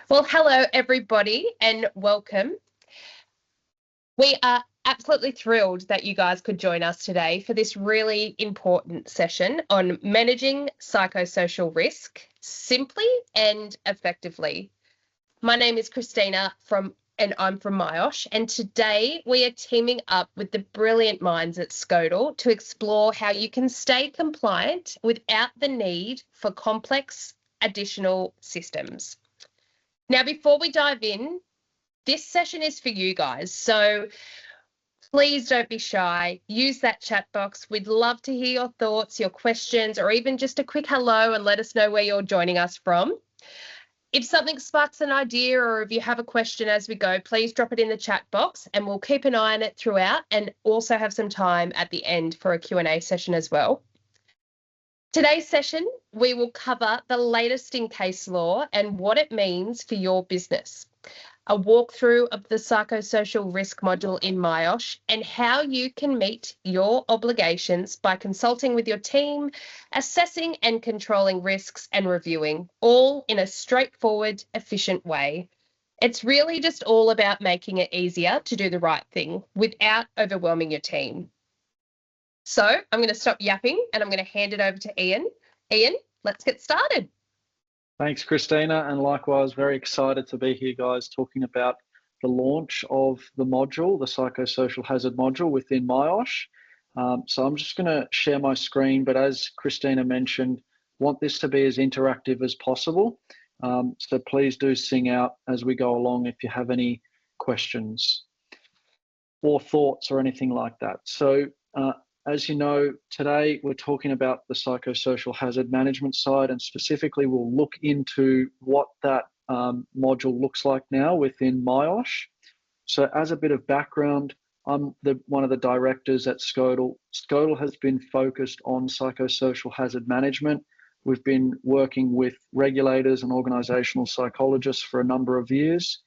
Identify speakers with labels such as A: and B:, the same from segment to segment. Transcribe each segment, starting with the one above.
A: Well, hello, everybody, and welcome. We are absolutely thrilled that you guys could join us today for this really important session on managing psychosocial risk simply and effectively. My name is Christina and I'm from myosh, and today we are teaming up with the brilliant minds at Skodel to explore how you can stay compliant without the need for complex additional systems. Now, before we dive in, this session is for you guys, so please don't be shy. Use that chat box. We'd love to hear your thoughts, your questions, or even just a quick hello and let us know where you're joining us from. If something sparks an idea or if you have a question as we go, please drop it in the chat box and we'll keep an eye on it throughout and also have some time at the end for a Q&A session as well. Today's session, we will cover the latest in case law and what it means for your business, a walkthrough of the Psychosocial Risk Module in myosh and how you can meet your obligations by consulting with your team, assessing and controlling risks and reviewing, all in a straightforward, efficient way. It's really just all about making it easier to do the right thing without overwhelming your team. So I'm going to stop yapping and I'm going to hand it over to Ian. Ian, let's get started.
B: Thanks, Christina, and likewise, very excited to be here, guys, talking about the launch of the module, the Psychosocial Hazard module within myosh. So I'm just going to share my screen, but as Christina mentioned, want this to be as interactive as possible. So please do sing out as we go along if you have any questions or thoughts or anything like that. So as you know, today we're talking about the psychosocial hazard management side, and specifically we'll look into what that module looks like now within myosh. So as a bit of background, I'm one of the directors at Skodel. Skodel has been focused on psychosocial hazard management. We've been working with regulators and organisational psychologists for a number of years,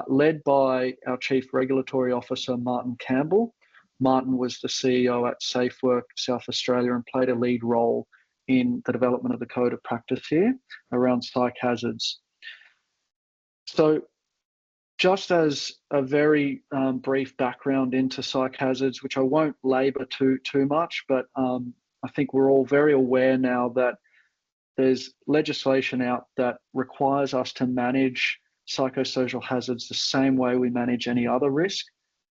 B: led by our Chief Regulatory Officer, Martin Campbell. Martin was the CEO at SafeWork South Australia and played a lead role in the development of the code of practice here around psych hazards. So just as a very brief background into psych hazards, which I won't labour too much, but I think we're all very aware now that there's legislation out that requires us to manage psychosocial hazards the same way we manage any other risk,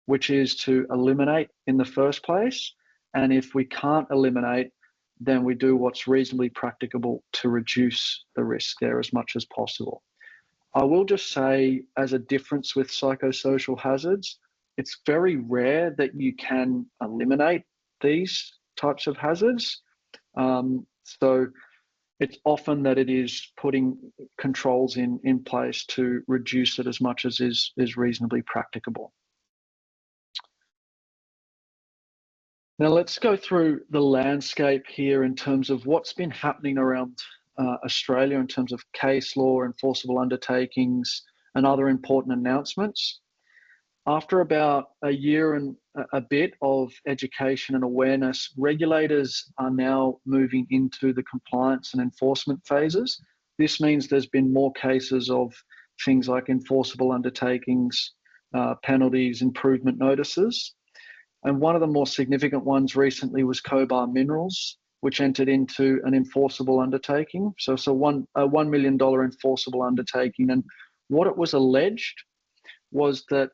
B: which is to eliminate in the first place. And if we can't eliminate, then we do what's reasonably practicable to reduce the risk there as much as possible. I will just say, as a difference with psychosocial hazards, it's very rare that you can eliminate these types of hazards. So it's often that it is putting controls in place to reduce it as much as is reasonably practicable. Now let's go through the landscape here in terms of what's been happening around Australia in terms of case law, enforceable undertakings, and other important announcements. After about a year and a bit of education and awareness, regulators are now moving into the compliance and enforcement phases. This means there's been more cases of things like enforceable undertakings, penalties, improvement notices. And one of the more significant ones recently was Cobar Minerals, which entered into an enforceable undertaking. So it's a $1 million enforceable undertaking. And what it was alleged was that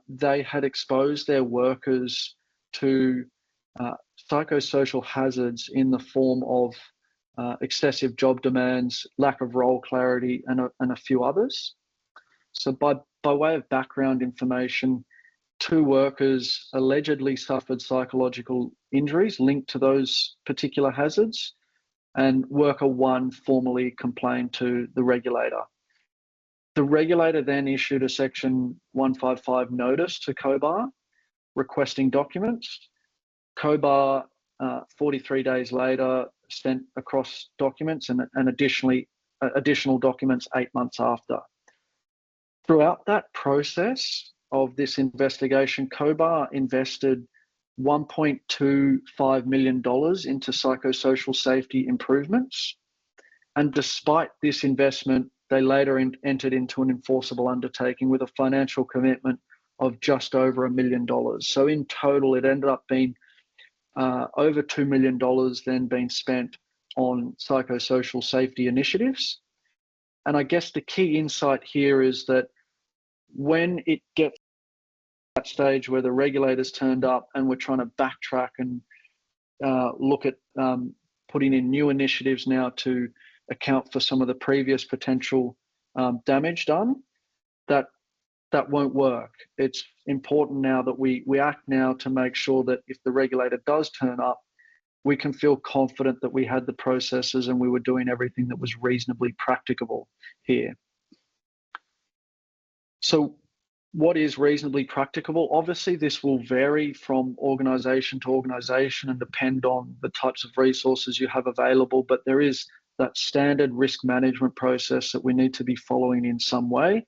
B: they had exposed their workers to psychosocial hazards in the form of excessive job demands, lack of role clarity, and a few others. So by way of background information, 2 workers allegedly suffered psychological injuries linked to those particular hazards, and worker 1 formally complained to the regulator. The regulator then issued a Section 155 notice to Cobar requesting documents. Cobar, 43 days later, sent across documents and additional documents 8 months after. Throughout that process of this investigation, Cobar invested $1.25 million into psychosocial safety improvements. And despite this investment, they later entered into an enforceable undertaking with a financial commitment of just over $1 million. So in total, it ended up being over $2 million then being spent on psychosocial safety initiatives. And I guess the key insight here is that when it gets to that stage where the regulators turned up and we're trying to backtrack and look at putting in new initiatives now to account for some of the previous potential damage done, that won't work. It's important now that we act now to make sure that if the regulator does turn up, we can feel confident that we had the processes and we were doing everything that was reasonably practicable here. So what is reasonably practicable? Obviously, this will vary from organisation to organisation and depend on the types of resources you have available, but there is that standard risk management process that we need to be following in some way.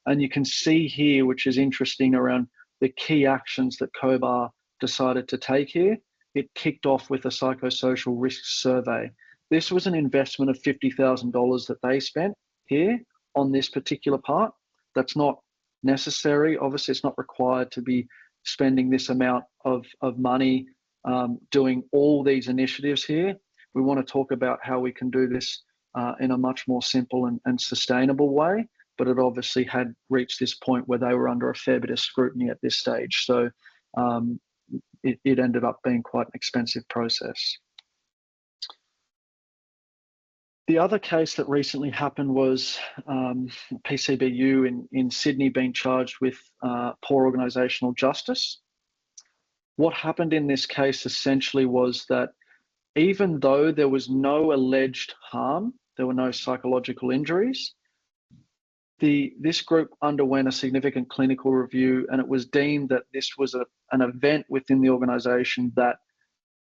B: And you can see here, which is interesting, around the key actions that COBAR decided to take here. It kicked off with a psychosocial risk survey. This was an investment of $50,000 that they spent here on this particular part. That's not necessary. Obviously, it's not required to be spending this amount of money doing all these initiatives here. We want to talk about how we can do this in a much more simple and sustainable way, but it obviously had reached this point where they were under a fair bit of scrutiny at this stage. So it ended up being quite an expensive process. The other case that recently happened was PCBU in Sydney being charged with poor organisational justice. What happened in this case essentially was that even though there was no alleged harm, there were no psychological injuries, this group underwent a significant clinical review, and it was deemed that this was an event within the organisation that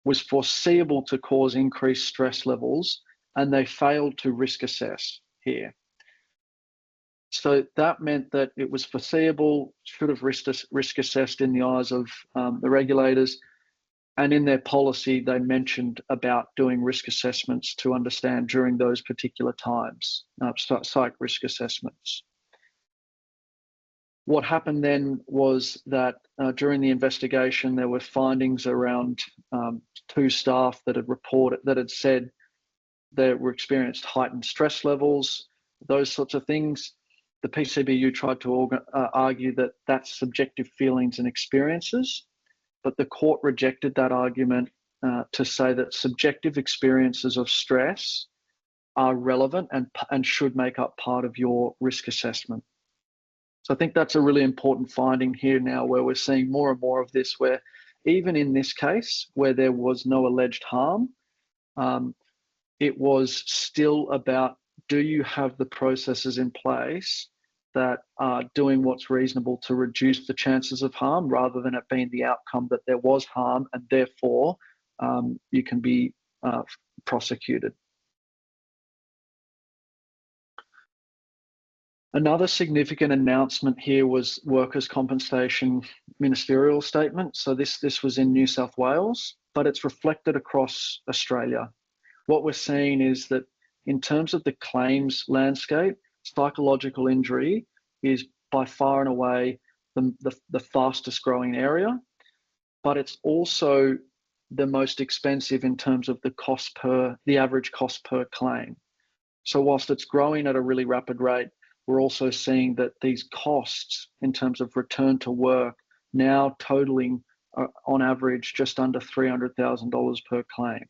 B: was foreseeable to cause increased stress levels, and they failed to risk assess here. So that meant that it was foreseeable, should have risk assessed in the eyes of the regulators, and in their policy they mentioned about doing risk assessments to understand during those particular times, psych risk assessments. What happened then was that during the investigation there were findings around 2 staff that had said they were experienced heightened stress levels, those sorts of things. The PCBU tried to argue that that's subjective feelings and experiences, but the court rejected that argument to say that subjective experiences of stress are relevant and should make up part of your risk assessment. So I think that's a really important finding here now, where we're seeing more and more of this, where even in this case where there was no alleged harm, it was still about, do you have the processes in place that are doing what's reasonable to reduce the chances of harm, rather than it being the outcome that there was harm and therefore you can be prosecuted. Another significant announcement here was workers' compensation ministerial statement. So this was in New South Wales, but it's reflected across Australia. What we're seeing is that in terms of the claims landscape, psychological injury is by far and away the fastest growing area, but it's also the most expensive in terms of the average cost per claim. So whilst it's growing at a really rapid rate, we're also seeing that these costs in terms of return to work now totaling on average just under $300,000 per claim.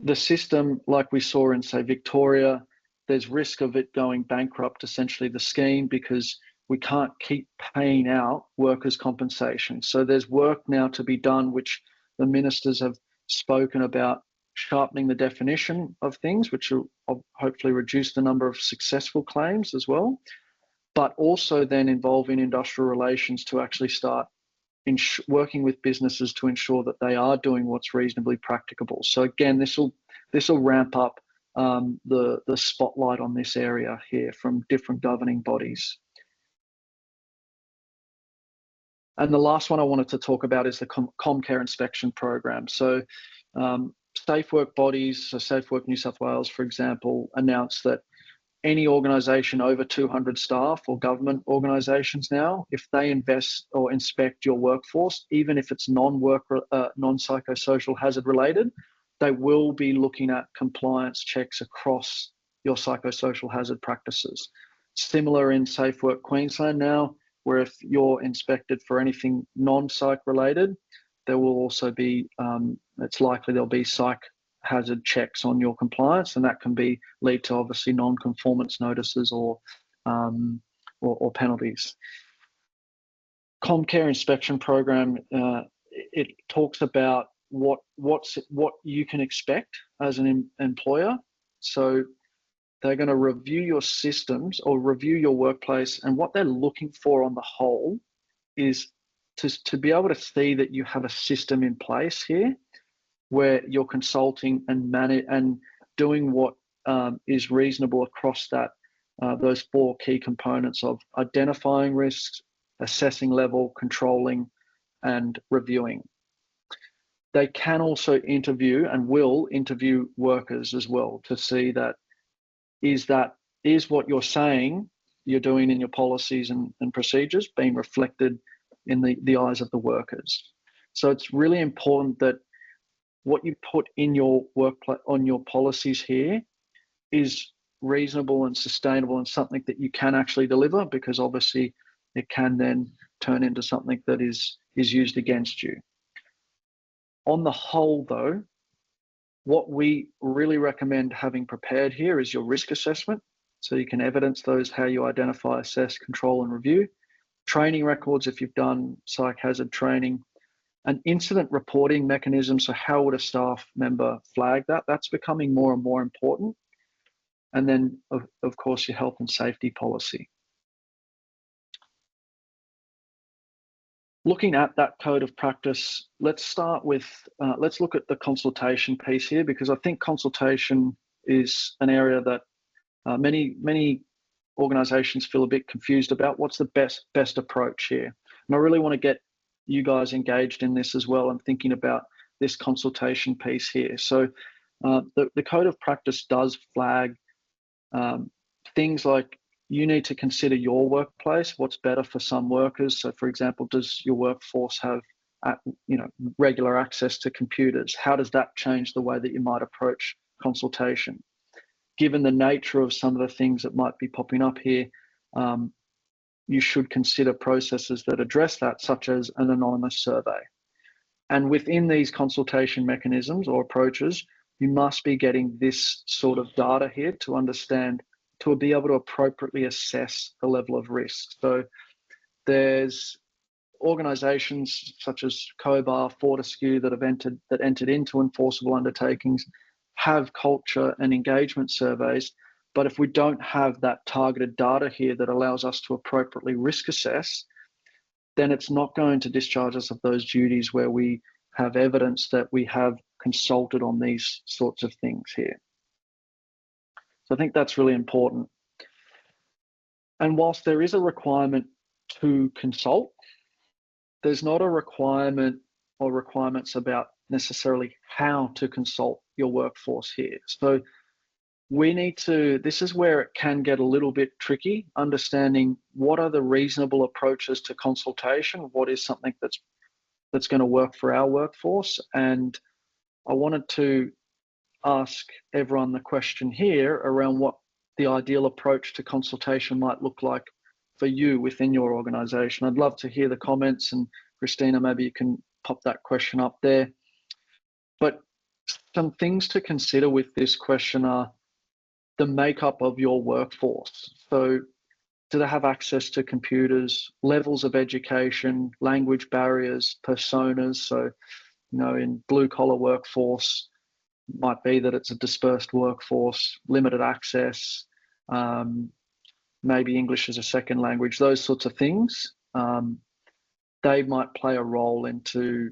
B: The system, like we saw in, say, Victoria, there's risk of it going bankrupt, essentially the scheme, because we can't keep paying out workers' compensation. So there's work now to be done, which the ministers have spoken about, sharpening the definition of things, which will hopefully reduce the number of successful claims as well, but also then involving industrial relations to actually start working with businesses to ensure that they are doing what's reasonably practicable. So again, this will ramp up the spotlight on this area here from different governing bodies. And the last one I wanted to talk about is the Comcare inspection program. So Safe Work bodies, so Safe Work New South Wales, for example, announced that any organisation over 200 staff or government organisations now, if they invest or inspect your workforce, even if it's non-psychosocial hazard related, they will be looking at compliance checks across your psychosocial hazard practices. Similar in Safe Work Queensland now, where if you're inspected for anything non-psych related, there will also be, it's likely there'll be psych hazard checks on your compliance, and that can lead to obviously non-conformance notices or penalties. Comcare inspection program, it talks about what you can expect as an employer. So they're going to review your systems or review your workplace, and what they're looking for on the whole is to be able to see that you have a system in place here where you're consulting and doing what is reasonable across those four key components of identifying risks, assessing level, controlling, and reviewing. They can also interview and will interview workers as well to see that is what you're saying you're doing in your policies and procedures being reflected in the eyes of the workers. So it's really important that what you put in your workplace on your policies here is reasonable and sustainable and something that you can actually deliver, because obviously it can then turn into something that is used against you. On the whole though, what we really recommend having prepared here is your risk assessment, so you can evidence those, how you identify, assess, control and review. Training records if you've done psych hazard training. An incident reporting mechanism, so how would a staff member flag that? That's becoming more and more important. And then, of course, your health and safety policy. Looking at that code of practice, let's start with, let's look at the consultation piece here, because I think consultation is an area that many organisations feel a bit confused about. What's the best approach here? And I really want to get you guys engaged in this as well and thinking about this consultation piece here. So the code of practice does flag things like you need to consider your workplace, what's better for some workers. So for example, does your workforce have regular access to computers? How does that change the way that you might approach consultation? Given the nature of some of the things that might be popping up here, you should consider processes that address that, such as an anonymous survey. And within these consultation mechanisms or approaches, you must be getting this sort of data here to understand, to be able to appropriately assess the level of risk. So there's organisations such as COBAR, Fortescue that entered into enforceable undertakings have culture and engagement surveys. But if we don't have that targeted data here that allows us to appropriately risk assess, then it's not going to discharge us of those duties where we have evidence that we have consulted on these sorts of things here. So I think that's really important. And whilst there is a requirement to consult, there's not a requirement or requirements about necessarily how to consult your workforce here. So we need to, this is where it can get a little bit tricky, understanding what are the reasonable approaches to consultation, what is something that's going to work for our workforce. And I wanted to ask everyone the question here around what the ideal approach to consultation might look like for you within your organisation. I'd love to hear the comments, and Christina, maybe you can pop that question up there. But some things to consider with this question are the makeup of your workforce. So do they have access to computers, levels of education, language barriers, personas? So, in blue collar workforce, might be that it's a dispersed workforce, limited access, maybe English as a second language, those sorts of things. They might play a role into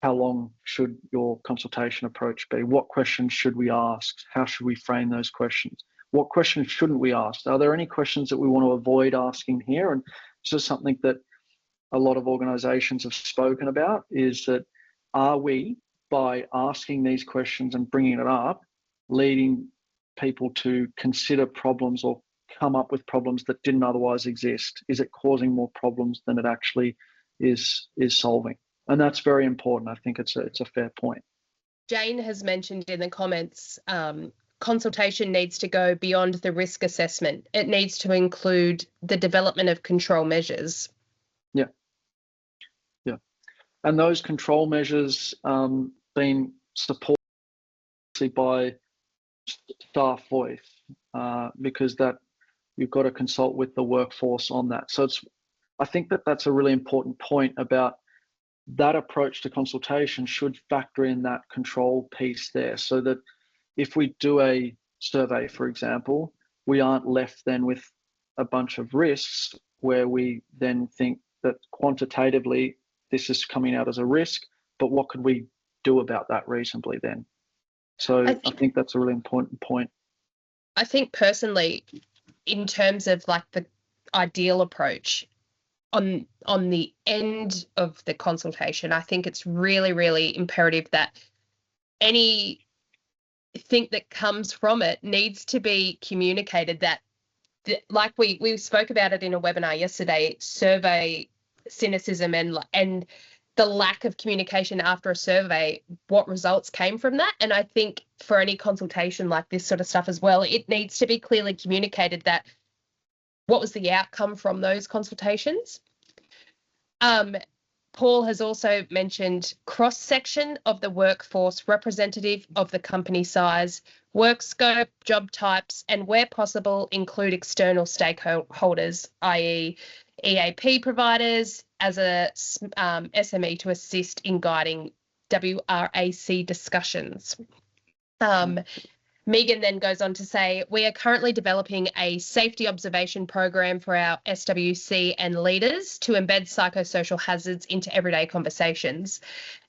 B: how long should your consultation approach be? What questions should we ask? How should we frame those questions? What questions shouldn't we ask? Are there any questions that we want to avoid asking here? And this is something that a lot of organisations have spoken about, is that are we, by asking these questions and bringing it up, leading people to consider problems or come up with problems that didn't otherwise exist? Is it causing more problems than it actually is solving? And that's very important. I think it's a fair point.
A: Jane has mentioned in the comments, consultation needs to go beyond the risk assessment. It needs to include the development of control measures.
B: Yeah. And those control measures being supported by staff voice, because that you've got to consult with the workforce on that. So I think that's a really important point about that approach to consultation should factor in that control piece there, so that if we do a survey, for example, we aren't left then with a bunch of risks where we then think that quantitatively this is coming out as a risk, but what could we do about that reasonably then? So I think that's a really important point.
A: I think personally, in terms of like the ideal approach on the end of the consultation, I think it's really, really imperative that anything that comes from it needs to be communicated, that like we spoke about it in a webinar yesterday, survey cynicism and the lack of communication after a survey, what results came from that. And I think for any consultation like this sort of stuff as well, it needs to be clearly communicated that what was the outcome from those consultations. Paul has also mentioned cross-section of the workforce representative of the company size, work scope, job types, and where possible include external stakeholders, i.e. EAP providers as a SME to assist in guiding WRAC discussions. Megan then goes on to say, we are currently developing a safety observation program for our SWC and leaders to embed psychosocial hazards into everyday conversations.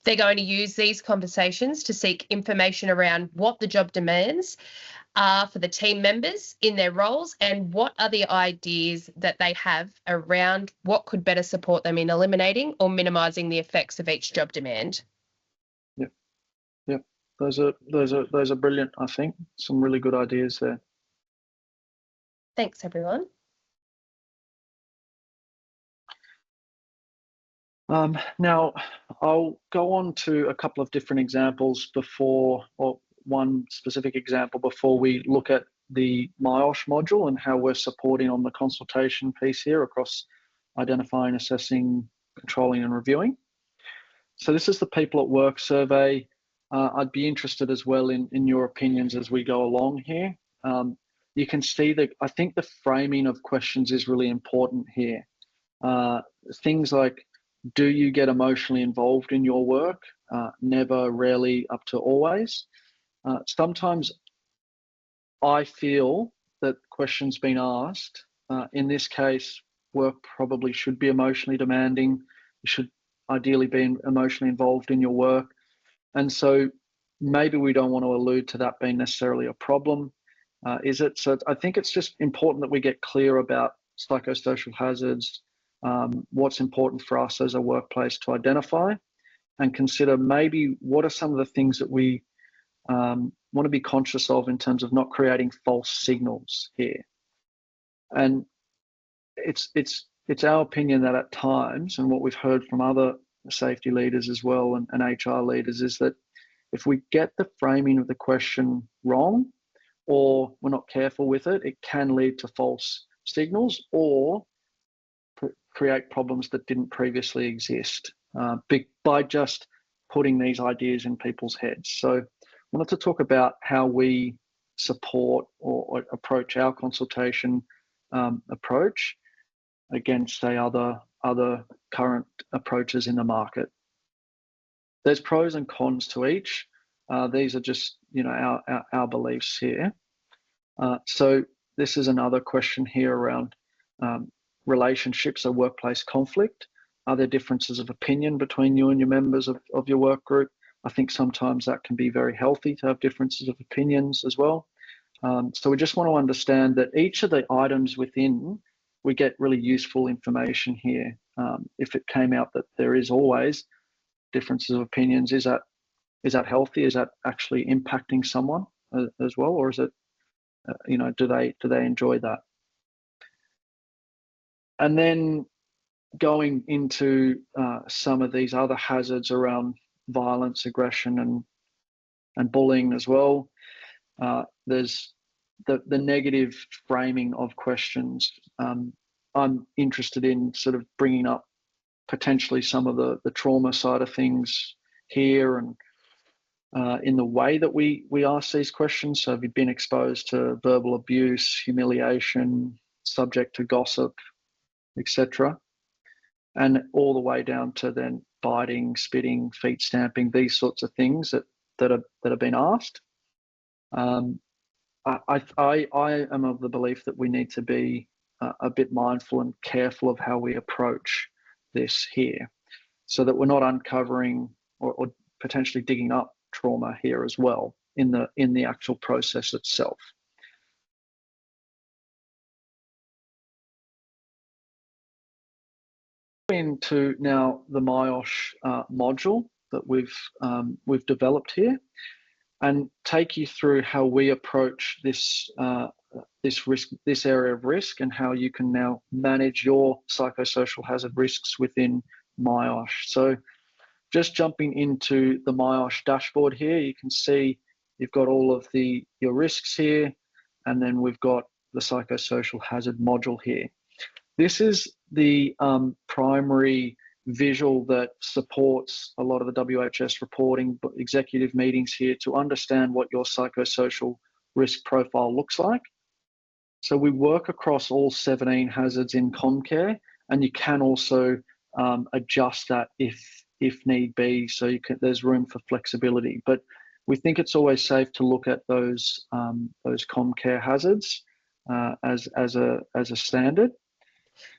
A: They're going to use these conversations to seek information around what the job demands are for the team members in their roles and what are the ideas that they have around what could better support them in eliminating or minimising the effects of each job demand.
B: Yeah. Those are brilliant, I think. Some really good ideas there.
A: Thanks, everyone.
B: Now, I'll go on to a couple of different examples before, or one specific example before we look at the myosh module and how we're supporting on the consultation piece here across identifying, assessing, controlling and reviewing. So this is the People at Work survey. I'd be interested as well in your opinions as we go along here. You can see that I think the framing of questions is really important here. Things like, do you get emotionally involved in your work? Never, rarely, up to always. Sometimes I feel that questions being asked, in this case, work probably should be emotionally demanding. You should ideally be emotionally involved in your work. And so maybe we don't want to allude to that being necessarily a problem, is it? So I think it's just important that we get clear about psychosocial hazards, what's important for us as a workplace to identify and consider maybe what are some of the things that we want to be conscious of in terms of not creating false signals here. And it's our opinion that at times, and what we've heard from other safety leaders as well and HR leaders, is that if we get the framing of the question wrong or we're not careful with it, it can lead to false signals or create problems that didn't previously exist by just putting these ideas in people's heads. So I wanted to talk about how we support or approach our consultation approach against, say, other current approaches in the market. There's pros and cons to each. These are just, our beliefs here. So this is another question here around relationships or workplace conflict. Are there differences of opinion between you and your members of your work group? I think sometimes that can be very healthy to have differences of opinions as well. So we just want to understand that each of the items within, we get really useful information here. If it came out that there is always differences of opinions, is that healthy? Is that actually impacting someone as well, or is it do they enjoy that? And then going into some of these other hazards around violence, aggression, and bullying as well. There's the negative framing of questions. I'm interested in sort of bringing up potentially some of the trauma side of things here, and in the way that we ask these questions. So have you been exposed to verbal abuse, humiliation, subject to gossip, etc.? And all the way down to then biting, spitting, feet stamping, these sorts of things that have been asked. I am of the belief that we need to be a bit mindful and careful of how we approach this here, so that we're not uncovering or potentially digging up trauma here as well in the actual process itself. Into now the myosh module that we've developed here, and take you through how we approach this area of risk, and how you can now manage your psychosocial hazard risks within myosh. So just jumping into the myosh dashboard here, you can see you've got all of your risks here, and then we've got the psychosocial hazard module here. This is the primary visual that supports a lot of the WHS reporting, executive meetings here, to understand what your psychosocial risk profile looks like. So we work across all 17 hazards in Comcare, and you can also adjust that if need be. So there's room for flexibility, but we think it's always safe to look at those Comcare hazards as a standard.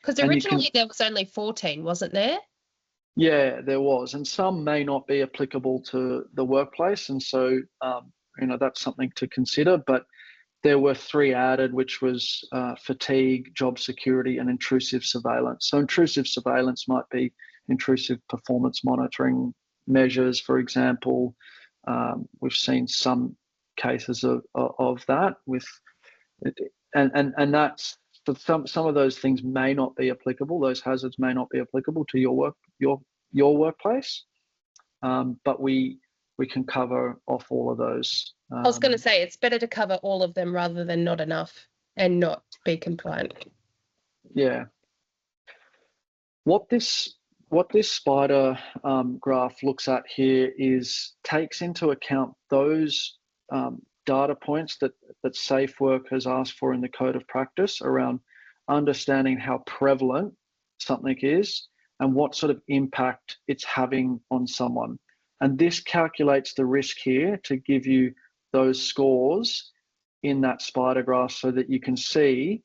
A: Because originally there was only 14, wasn't there?
B: Yeah, there was, and some may not be applicable to the workplace, and so that's something to consider. But there were 3 added, which was fatigue, job security, and intrusive surveillance. So intrusive surveillance might be intrusive performance monitoring measures, for example. We've seen some cases of that with, and that's. But some of those things may not be applicable. Those hazards may not be applicable to your workplace, but we can cover off all of those.
A: I was going to say it's better to cover all of them rather than not enough and not be compliant.
B: Yeah. What this spider graph looks at here takes into account those data points that Safe Work has asked for in the Code of Practice around understanding how prevalent something is and what sort of impact it's having on someone. And this calculates the risk here to give you those scores in that spider graph so that you can see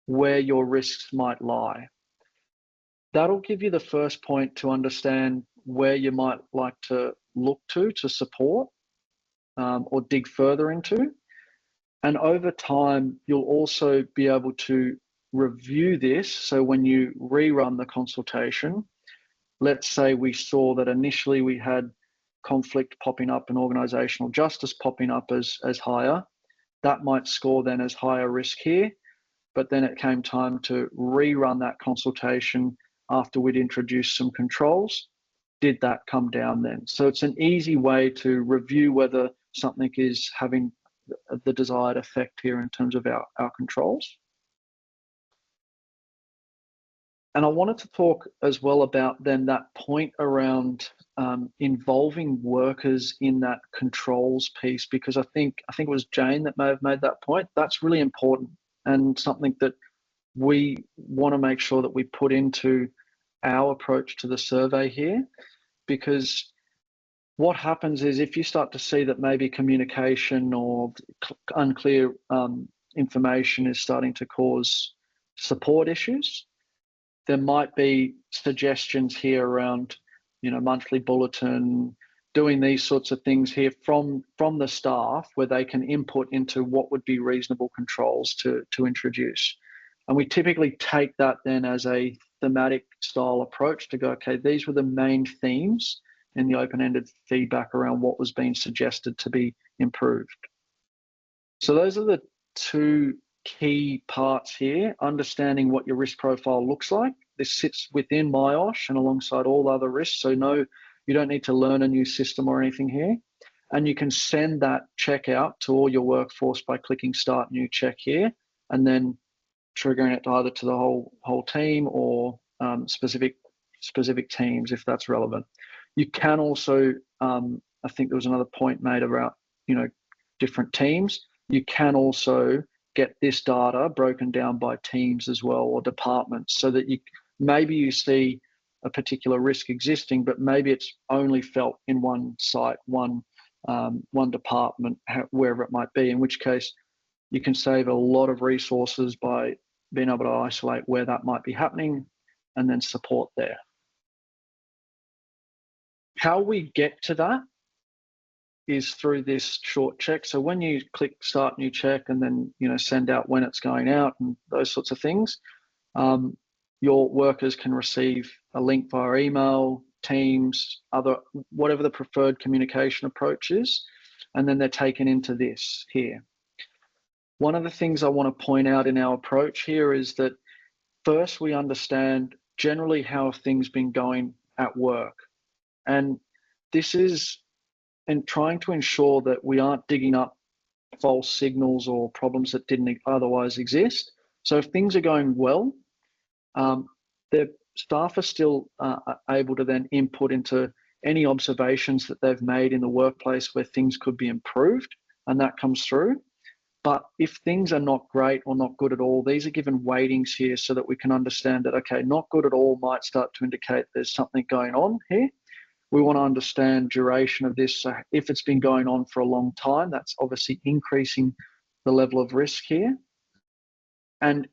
B: where your risks might lie. That'll give you the first point to understand where you might like to look to support or dig further into. And over time, you'll also be able to review this. So when you rerun the consultation, let's say we saw that initially we had conflict popping up and organisational justice popping up as higher, that might score then as higher risk here. But then it came time to rerun that consultation after we'd introduced some controls. Did that come down then? So it's an easy way to review whether something is having the desired effect here in terms of our controls. And I wanted to talk as well about then that point around involving workers in that controls piece, because I think it was Jane that may have made that point. That's really important and something that we want to make sure that we put into our approach to the survey here, because what happens is if you start to see that maybe communication or unclear information is starting to cause support issues, there might be suggestions here around, monthly bulletin, doing these sorts of things here from the staff where they can input into what would be reasonable controls to introduce. And we typically take that then as a thematic style approach to go, okay, these were the main themes in the open-ended feedback around what was being suggested to be improved. So those are two key parts here: understanding what your risk profile looks like. This sits within myosh and alongside all other risks. So no, you don't need to learn a new system or anything here. And you can send that check out to all your workforce by clicking Start New Check here, and then triggering it either to the whole team or specific teams if that's relevant. You can also, I think there was another point made about different teams. You can also get this data broken down by teams as well, or departments, so that maybe you see a particular risk existing, but maybe it's only felt in one site, one department, wherever it might be, in which case you can save a lot of resources by being able to isolate where that might be happening and then support there. How we get to that is through this short check. So when you click Start New Check and then send out when it's going out and those sorts of things, your workers can receive a link via email, Teams, whatever the preferred communication approach is, and then they're taken into this here. One of the things I want to point out in our approach here is that first we understand generally how things been going at work, and this is in trying to ensure that we aren't digging up false signals or problems that didn't otherwise exist. So if things are going well, the staff are still able to then input into any observations that they've made in the workplace where things could be improved, and that comes through. But if things are not great or not good at all, these are given weightings here so that we can understand that, okay, not good at all might start to indicate there's something going on here. We want to understand duration of this. So if it's been going on for a long time, that's obviously increasing the level of risk here. And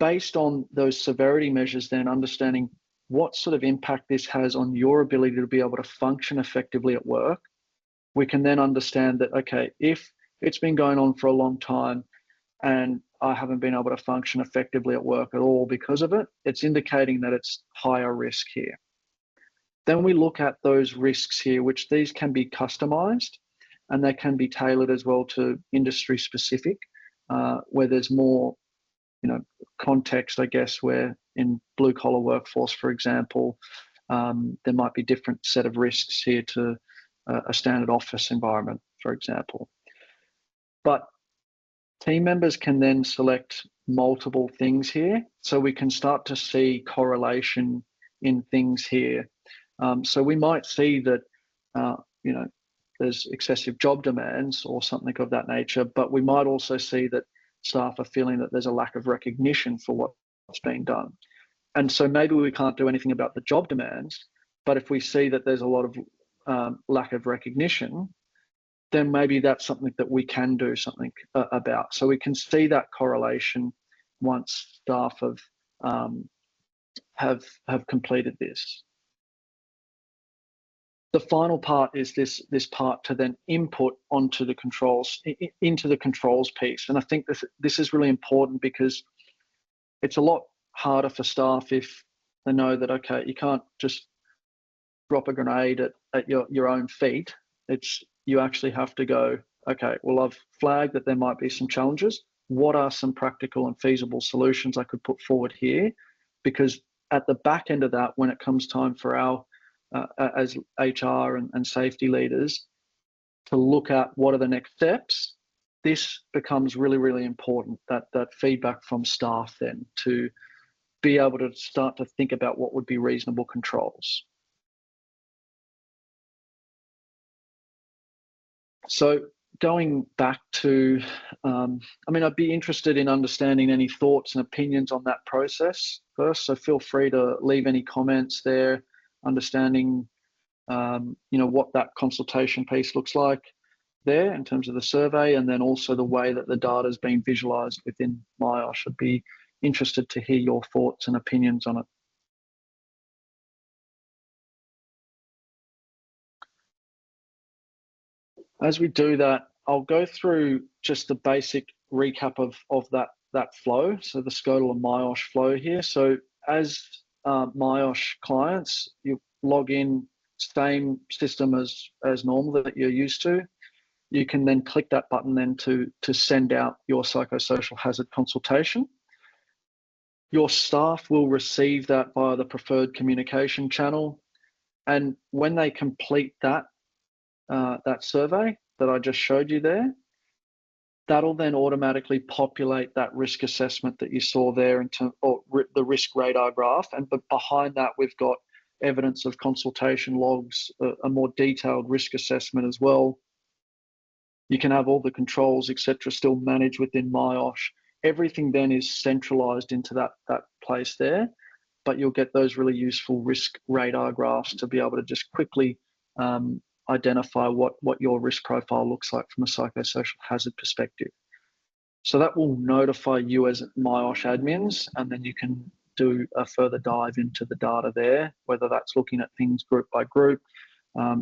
B: based on those severity measures, then understanding what sort of impact this has on your ability to be able to function effectively at work, we can then understand that, okay, if it's been going on for a long time and I haven't been able to function effectively at work at all because of it, it's indicating that it's higher risk here. Then we look at those risks here, which these can be customized and they can be tailored as well to industry specific, where there's more context, I guess, where in blue collar workforce, for example, there might be different set of risks here to a standard office environment, for example. But team members can then select multiple things here, so we can start to see correlation in things here. So we might see that, there's excessive job demands or something of that nature, but we might also see that staff are feeling that there's a lack of recognition for what's being done. And so maybe we can't do anything about the job demands, but if we see that there's a lot of lack of recognition, then maybe that's something that we can do something about. So we can see that correlation once staff have completed this. The final part is this part to then input onto the controls, into the controls piece. And I think this is really important because it's a lot harder for staff if they know that, okay, you can't just drop a grenade at your own feet. You actually have to go, okay, well, I've flagged that there might be some challenges. What are some practical and feasible solutions I could put forward here? Because at the back end of that, when it comes time for our as HR and safety leaders to look at what are the next steps, this becomes really, really important, that feedback from staff then to be able to start to think about what would be reasonable controls. So going back to, I'd be interested in understanding any thoughts and opinions on that process first. So feel free to leave any comments there, understanding, what that consultation piece looks like there in terms of the survey, and then also the way that the data is being visualized within myosh. I'd be interested to hear your thoughts and opinions on it. As we do that, I'll go through just the basic recap of that flow. So the Skodel and myosh flow here. So as myosh clients, you log in, same system as normal that you're used to. you can then click that button then to send out your psychosocial hazard consultation. Your staff will receive that via the preferred communication channel. And when they complete that survey that I just showed you there, that'll then automatically populate that risk assessment that you saw there or the risk radar graph. But behind that, we've got evidence of consultation logs, a more detailed risk assessment as well. You can have all the controls, etc., still managed within myosh. Everything then is centralized into that place there, but you'll get those really useful risk radar graphs to be able to just quickly identify what your risk profile looks like from a psychosocial hazard perspective. So that will notify you as myosh admins, and then you can do a further dive into the data there, whether that's looking at things group by group,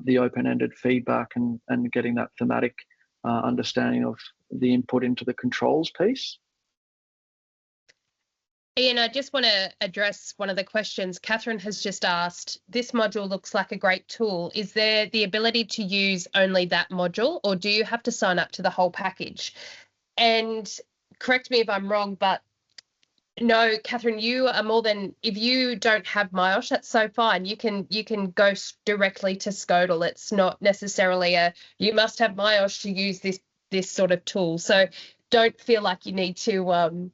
B: the open-ended feedback, and getting that thematic understanding of the input into the controls piece.
A: Ian, I just want to address one of the questions. Catherine has just asked, this module looks like a great tool. Is there the ability to use only that module, or do you have to sign up to the whole package? And correct me if I'm wrong, but no, Catherine, you are more than, if you don't have myosh, that's so fine. You can go directly to Skodel. It's not necessarily you must have myosh to use this sort of tool. So don't feel like you need to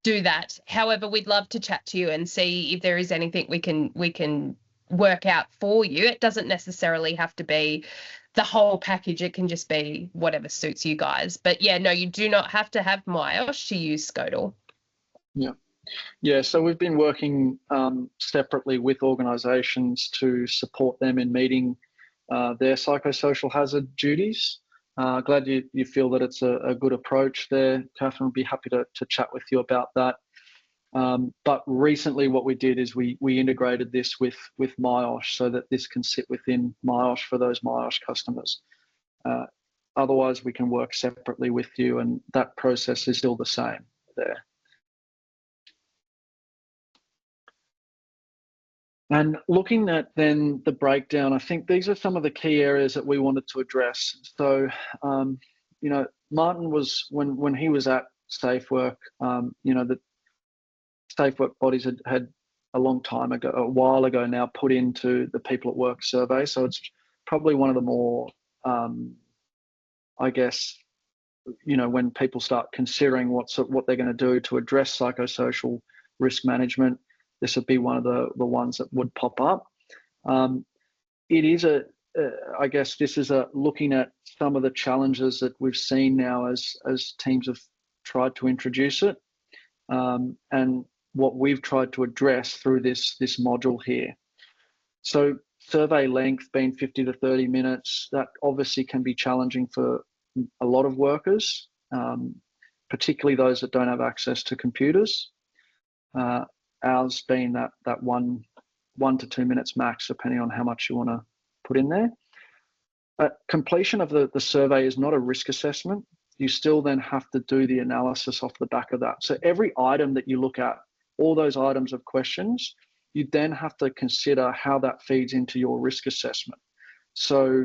A: do that. However, we'd love to chat to you and see if there is anything we can work out for you. It doesn't necessarily have to be the whole package. It can just be whatever suits you guys. But yeah, no, you do not have to have myosh to use Skodel.
B: Yeah. So we've been working separately with organisations to support them in meeting their psychosocial hazard duties. Glad you feel that it's a good approach there. Catherine would be happy to chat with you about that. But recently what we did is we integrated this with myosh so that this can sit within myosh for those myosh customers. Otherwise, we can work separately with you, and that process is still the same there. And looking at then the breakdown, I think these are some of the key areas that we wanted to address. So, Martin was, when he was at SafeWork, the SafeWork bodies had a while ago now, put into the People at Work survey. So it's probably one of the more, when people start considering what they're going to do to address psychosocial risk management, this would be one of the ones that would pop up. It is this is looking at some of the challenges that we've seen now as teams have tried to introduce it, and what we've tried to address through this module here. So survey length being 50 to 30 minutes, that obviously can be challenging for a lot of workers, particularly those that don't have access to computers. Ours being that 1 to 2 minutes max, depending on how much you want to put in there. Completion of the survey is not a risk assessment. You still then have to do the analysis off the back of that. So every item that you look at, all those items of questions, you then have to consider how that feeds into your risk assessment. So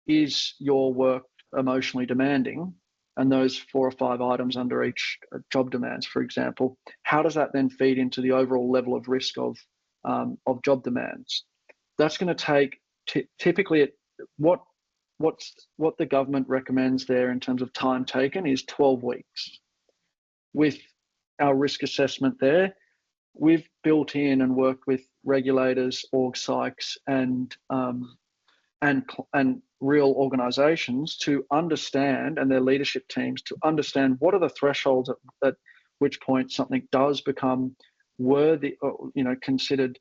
B: is your work emotionally demanding? And those 4 or 5 items under each job demands, for example, how does that then feed into the overall level of risk of job demands? That's going to take typically what the government recommends there in terms of time taken is 12 weeks. With our risk assessment there, we've built in and worked with regulators, org psychs, and real organisations to understand, and their leadership teams to understand what are the thresholds at which point something does become worthy, considered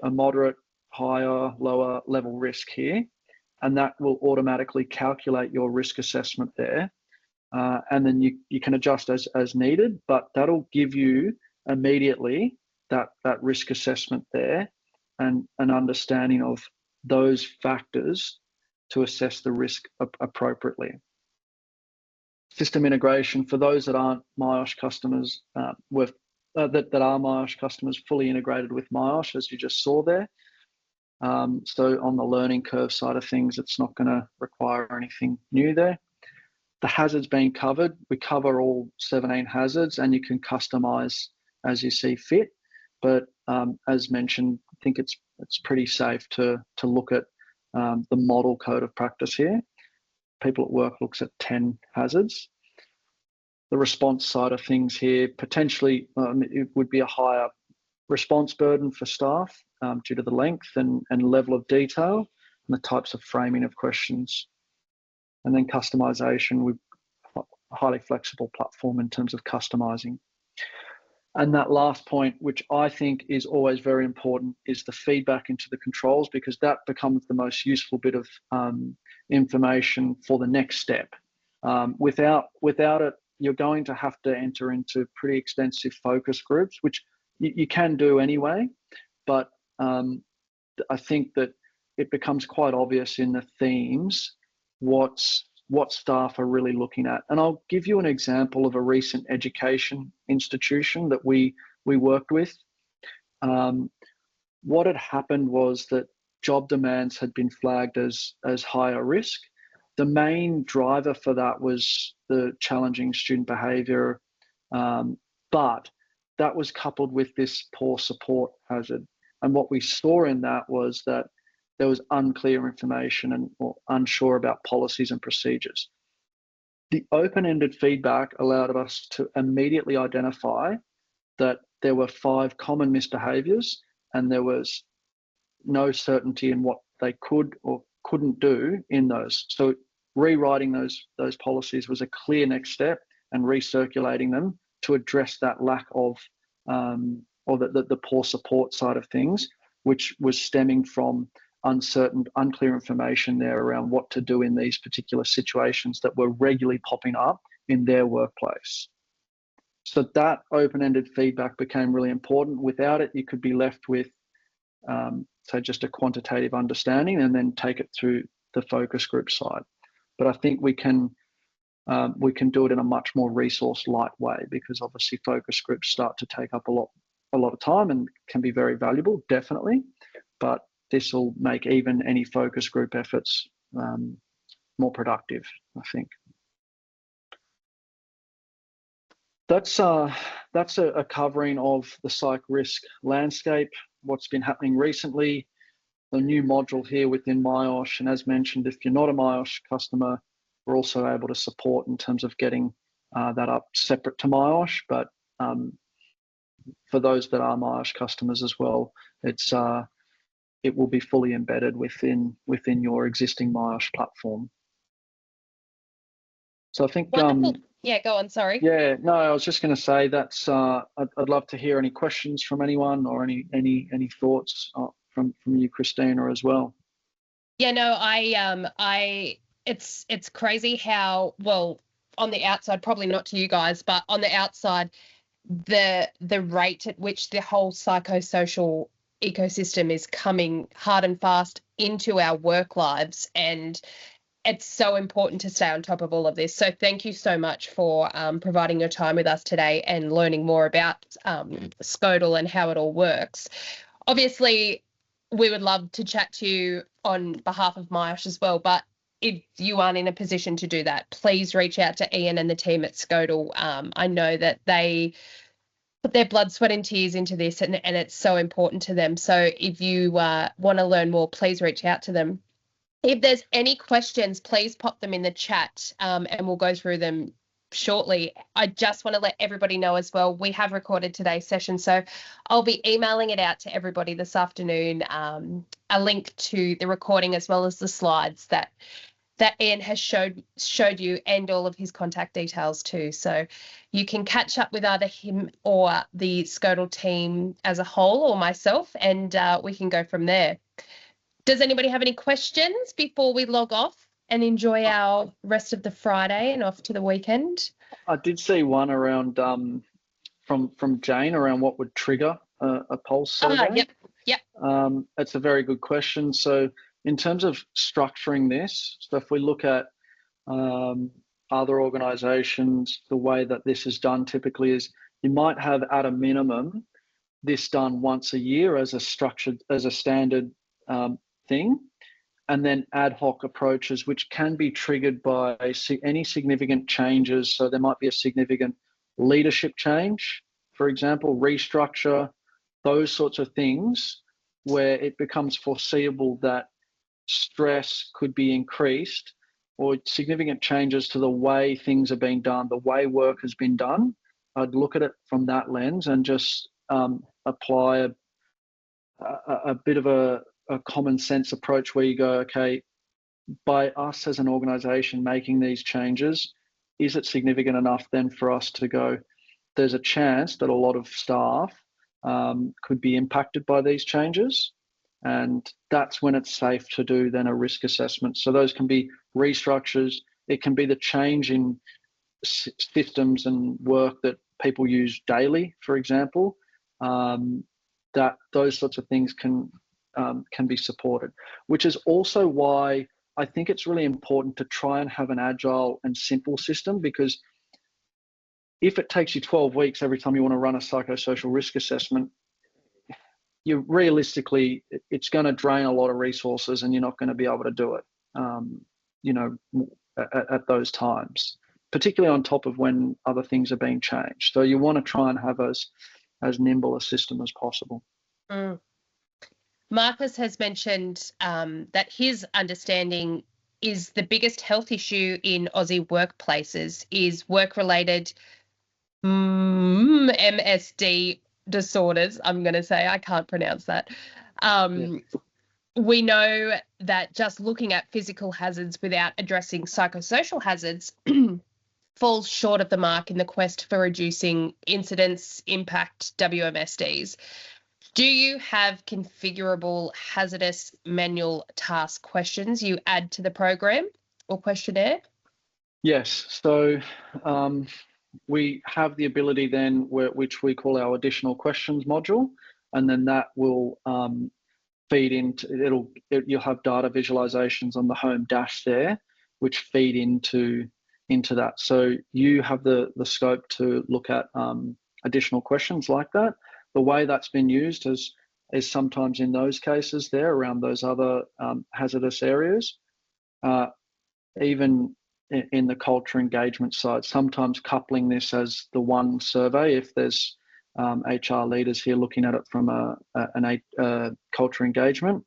B: a moderate, higher, lower level risk here, and that will automatically calculate your risk assessment there, and then you can adjust as needed, but that'll give you immediately that risk assessment there and an understanding of those factors to assess the risk appropriately. System integration for those that aren't myosh customers, that are myosh customers, fully integrated with myosh, as you just saw there. So on the learning curve side of things, it's not going to require anything new there. The hazards being covered, we cover all 17 hazards, and you can customize as you see fit. But as mentioned, I think it's pretty safe to look at the model code of practice here. People at Work looks at 10 hazards. The response side of things here, potentially it would be a higher response burden for staff due to the length and level of detail and the types of framing of questions. And then customization with a highly flexible platform in terms of customizing. And that last point, which I think is always very important, is the feedback into the controls, because that becomes the most useful bit of information for the next step. Without it, you're going to have to enter into pretty extensive focus groups, which you can do anyway. But I think that it becomes quite obvious in the themes what staff are really looking at. And I'll give you an example of a recent education institution that we worked with. What had happened was that job demands had been flagged as higher risk. The main driver for that was the challenging student behaviour, but that was coupled with this poor support hazard. And what we saw in that was that there was unclear information or unsure about policies and procedures. The open-ended feedback allowed us to immediately identify that there were 5 common misbehaviours and there was no certainty in what they could or couldn't do in those. So rewriting those policies was a clear next step, and recirculating them to address that lack of or the poor support side of things, which was stemming from unclear information there around what to do in these particular situations that were regularly popping up in their workplace. So that open-ended feedback became really important. Without it, you could be left with, say, just a quantitative understanding and then take it through the focus group side. But I think we can do it in a much more resource-light way, because obviously focus groups start to take up a lot of time and can be very valuable, definitely. But this will make even any focus group efforts more productive, I think. That's a covering of the psych risk landscape, what's been happening recently, the new module here within myosh. And as mentioned, if you're not a myosh customer, we're also able to support in terms of getting that up separate to myosh. But for those that are myosh customers as well, it will be fully embedded within your existing myosh platform. So I think
A: yeah, go on, sorry.
B: Yeah, no, I was just going to say that's I'd love to hear any questions from anyone or any thoughts from you, Christina, as well.
A: Yeah, no, it's crazy how, well, on the outside, probably not to you guys, but on the outside, the rate at which the whole psychosocial ecosystem is coming hard and fast into our work lives, and it's so important to stay on top of all of this. So thank you so much for providing your time with us today and learning more about Skodel and how it all works. Obviously, we would love to chat to you on behalf of myosh as well, but if you aren't in a position to do that, please reach out to Ian and the team at Skodel. I know that they put their blood, sweat and tears into this, and it's so important to them. So if you want to learn more, please reach out to them. If there's any questions, please pop them in the chat and we'll go through them shortly. I just want to let everybody know as well, we have recorded today's session, so I'll be emailing it out to everybody this afternoon, a link to the recording as well as the slides that Ian has showed you, and all of his contact details too. So you can catch up with either him or the Skodel team as a whole, or myself, and we can go from there. Does anybody have any questions before we log off and enjoy our rest of the Friday and off to the weekend?
B: I did see one around from Jane around what would trigger a pulse survey.
A: Yep.
B: It's a very good question. So in terms of structuring this, so if we look at other organisations, the way that this is done typically is you might have at a minimum this done once a year as a standard thing, and then ad hoc approaches, which can be triggered by any significant changes. So there might be a significant leadership change, for example, restructure, those sorts of things, where it becomes foreseeable that stress could be increased, or significant changes to the way things are being done, the way work has been done. I'd look at it from that lens and just apply a bit of a common sense approach where you go, okay, by us as an organisation making these changes, is it significant enough then for us to go, there's a chance that a lot of staff could be impacted by these changes, and that's when it's safe to do then a risk assessment. So those can be restructures, it can be the change in systems and work that people use daily, for example, that those sorts of things can be supported, which is also why I think it's really important to try and have an agile and simple system, because if it takes you 12 weeks every time you want to run a psychosocial risk assessment, you realistically, it's going to drain a lot of resources and you're not going to be able to do it, at those times, particularly on top of when other things are being changed. So you want to try and have as nimble a system as possible.
A: Mm. Marcus has mentioned that his understanding is the biggest health issue in Aussie workplaces is work-related MSD disorders. I'm going to say, I can't pronounce that. We know that just looking at physical hazards without addressing psychosocial hazards falls short of the mark in the quest for reducing incidence impact WMSDs. Do you have configurable hazardous manual task questions you add to the program or questionnaire?
B: Yes. So we have the ability then, which we call our additional questions module, and then that will feed into, you'll have data visualizations on the home dash there, which feed into that. So you have the scope to look at additional questions like that. The way that's been used is sometimes in those cases there around those other hazardous areas, even in the culture engagement side, sometimes coupling this as the one survey, if there's HR leaders here looking at it from a culture engagement,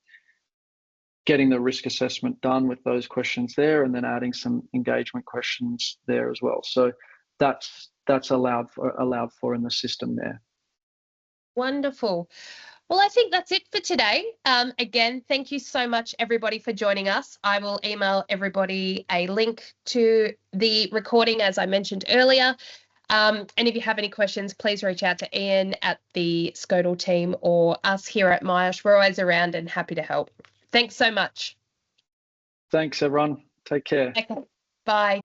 B: getting the risk assessment done with those questions there, and then adding some engagement questions there as well. So that's allowed for in the system there.
A: Wonderful. Well, I think that's it for today. Again, thank you so much, everybody, for joining us. I will email everybody a link to the recording, as I mentioned earlier. And if you have any questions, please reach out to Ian at the Skodel team or us here at myosh. We're always around and happy to help. Thanks so much.
B: Thanks, everyone. Take care.
A: Okay. Bye.